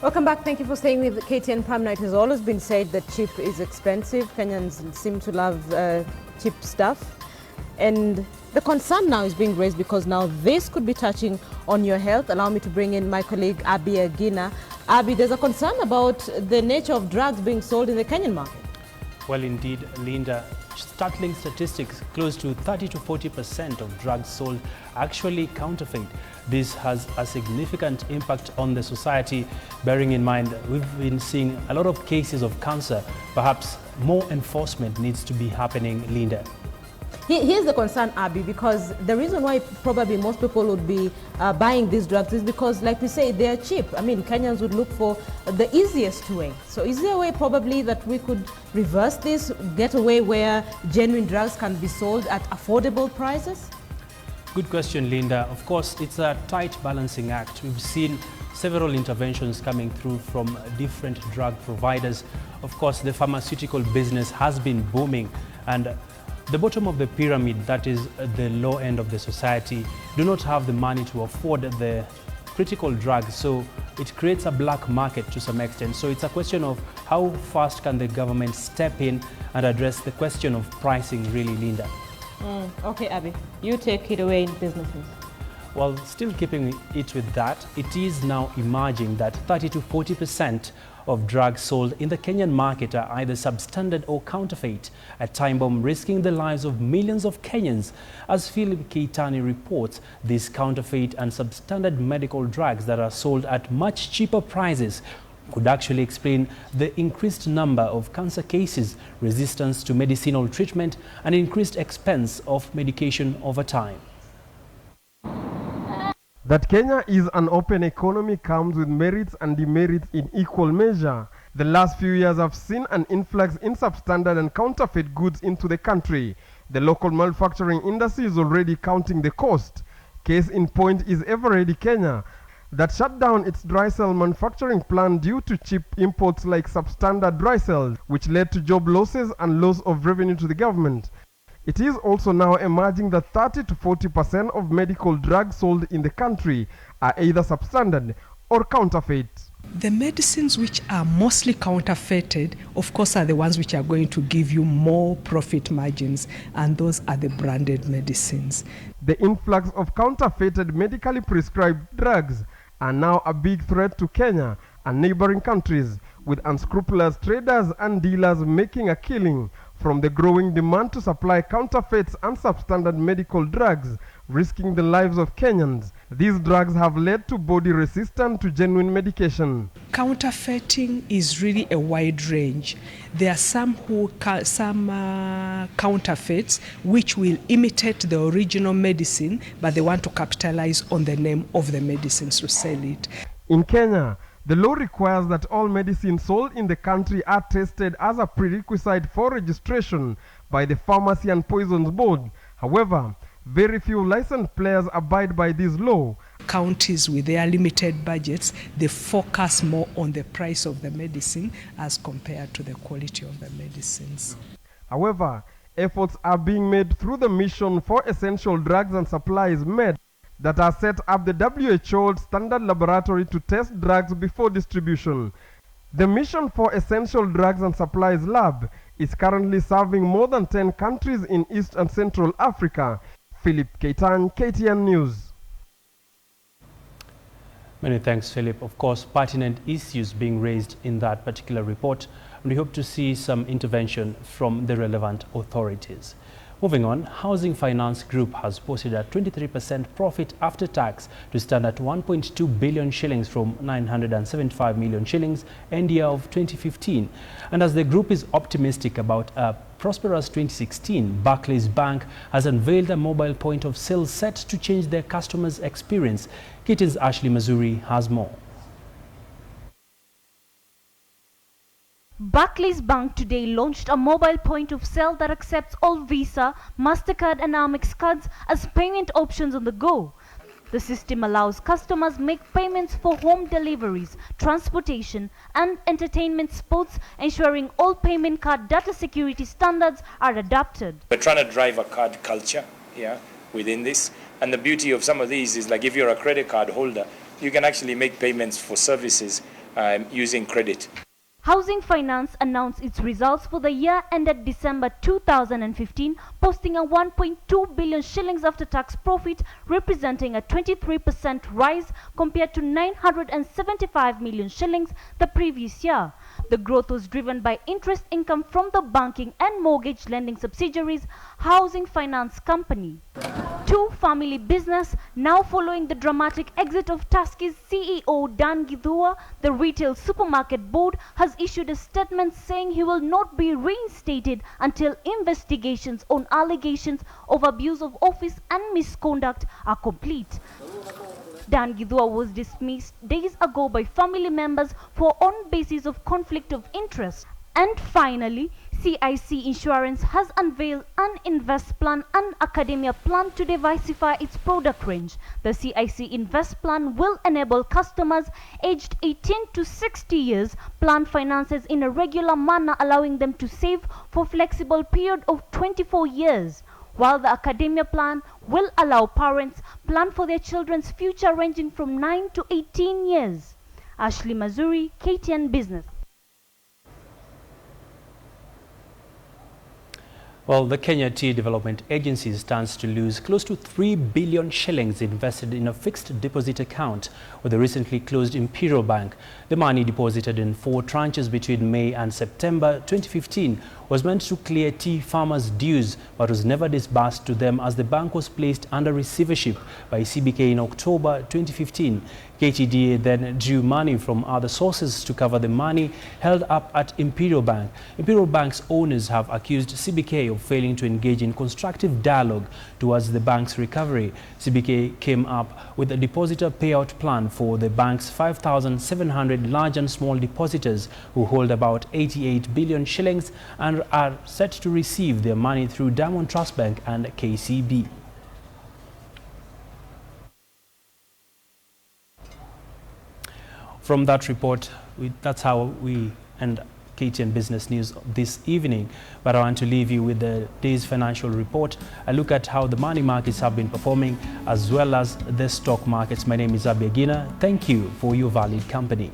Welcome back. Thank you for staying with KTN Prime Night. It has always been said that cheap is expensive. Kenyans seem to love cheap stuff. And the concern now is being raised because now this could be touching on your health. Allow me to bring in my colleague, Abby Agina. Abby, there's a concern about the nature of drugs being sold in the Kenyan market. Well, indeed, Linda, startling statistics, close to 30 to 40% of drugs sold actually counterfeit. This has a significant impact on the society, bearing in mind that we've been seeing a lot of cases of cancer. Perhaps more enforcement needs to be happening, Linda. Here's the concern, Abby, because the reason why probably most people would be buying these drugs is because, like we say, they are cheap. I mean, Kenyans would look for the easiest way. So is there a way probably that we could reverse this, get a way where genuine drugs can be sold at affordable prices? Good question, Linda. Of course, it's a tight balancing act. We've seen several interventions coming through from different drug providers. Of course, the pharmaceutical business has been booming, and the bottom of the pyramid, that is the low end of the society, do not have the money to afford the critical drugs. So it creates a black market to some extent. So it's a question of how fast can the government step in and address the question of pricing, really, Linda. Okay, Abby, you take it away in businesses. Well, still keeping it with that, it is now emerging that 30 to 40% of drugs sold in the Kenyan market are either substandard or counterfeit, a time bomb risking the lives of millions of Kenyans. As Philip Keitani reports, these counterfeit and substandard medical drugs that are sold at much cheaper prices could actually explain the increased number of cancer cases, resistance to medicinal treatment, and increased expense of medication over time. That Kenya is an open economy comes with merits and demerits in equal measure. The last few years have seen an influx in substandard and counterfeit goods into the country. The local manufacturing industry is already counting the cost. Case in point is Ever Ready Kenya, that shut down its dry cell manufacturing plant due to cheap imports like substandard dry cells, which led to job losses and loss of revenue to the government. It is also now emerging that 30 to 40% of medical drugs sold in the country are either substandard or counterfeit. The medicines which are mostly counterfeited, of course, are the ones which are going to give you more profit margins, and those are the branded medicines. The influx of counterfeited medically prescribed drugs are now a big threat to Kenya and neighboring countries, with unscrupulous traders and dealers making a killing from the growing demand to supply counterfeits and substandard medical drugs, risking the lives of Kenyans. These drugs have led to body resistance to genuine medication. Counterfeiting is really a wide range. There are some counterfeits which will imitate the original medicine, but they want to capitalize on the name of the medicines to sell it. In Kenya, the law requires that all medicines sold in the country are tested as a prerequisite for registration by the Pharmacy and Poisons Board. However, very few licensed players abide by this law. Counties with their limited budgets, they focus more on the price of the medicine as compared to the quality of the medicines. However, efforts are being made through the Mission for Essential Drugs and Supplies MED that are set up the WHO standard laboratory to test drugs before distribution. The Mission for Essential Drugs and Supplies Lab is currently serving more than 10 countries in East and Central Africa. Philip Keitani, KTN News. Many thanks, Philip. Of course, pertinent issues being raised in that particular report, and we hope to see some intervention from the relevant authorities. Moving on, Housing Finance Group has posted a 23% profit after tax to stand at 1.2 billion shillings from 975 million shillings end year of 2015. And as the group is optimistic about a prosperous 2016, Barclays Bank has unveiled a mobile point of sale set to change their customers' experience. KTN's Ashley Mazuri has more. Barclays Bank today launched a mobile point of sale that accepts all Visa, MasterCard and Amex cards as payment options on the go. The system allows customers make payments for home deliveries, transportation and entertainment spots, ensuring all payment card data security standards are adopted. We're trying to drive a card culture within this, and the beauty of some of these is, like, if you're a credit card holder, you can actually make payments for services using credit. Housing Finance announced its results for the year ended December 2015, posting a 1.2 billion shillings after-tax profit, representing a 23% rise compared to 975 million shillings the previous year. The growth was driven by interest income from the banking and mortgage lending subsidiaries, Housing Finance Company. Two family business. Now following the dramatic exit of Tuskys CEO Dan Githua, the Retail Supermarket Board has issued a statement saying he will not be reinstated until investigations on allegations of abuse of office and misconduct are complete. Dan Githua was dismissed days ago by family members for on basis of conflict of interest. And finally, CIC Insurance has unveiled an Invest Plan and Academia Plan to diversify its product range. The CIC Invest Plan will enable customers aged 18 to 60 years plan finances in a regular manner, allowing them to save for a flexible period of 24 years. While the Academia Plan will allow parents plan for their children's future ranging from 9 to 18 years. Ashley Mazuri, KTN Business. Well, the Kenya Tea Development Agency stands to lose close to 3 billion shillings invested in a fixed deposit account with the recently closed Imperial Bank. The money deposited in 4 tranches between May and September 2015 was meant to clear tea farmers' dues, but was never disbursed to them as the bank was placed under receivership by CBK in October 2015. KTDA then drew money from other sources to cover the money held up at Imperial Bank. Imperial Bank's owners have accused CBK of failing to engage in constructive dialogue towards the bank's recovery. CBK came up with a depositor payout plan for the bank's 5,700 large and small depositors who hold about 88 billion shillings and are set to receive their money through Diamond Trust Bank and KCB. From that report, that's how we end KTN Business News this evening. But I want to leave you with the day's financial report. I look at how the money markets have been performing as well as the stock markets. My name is Abiagina. Thank you for your valued company.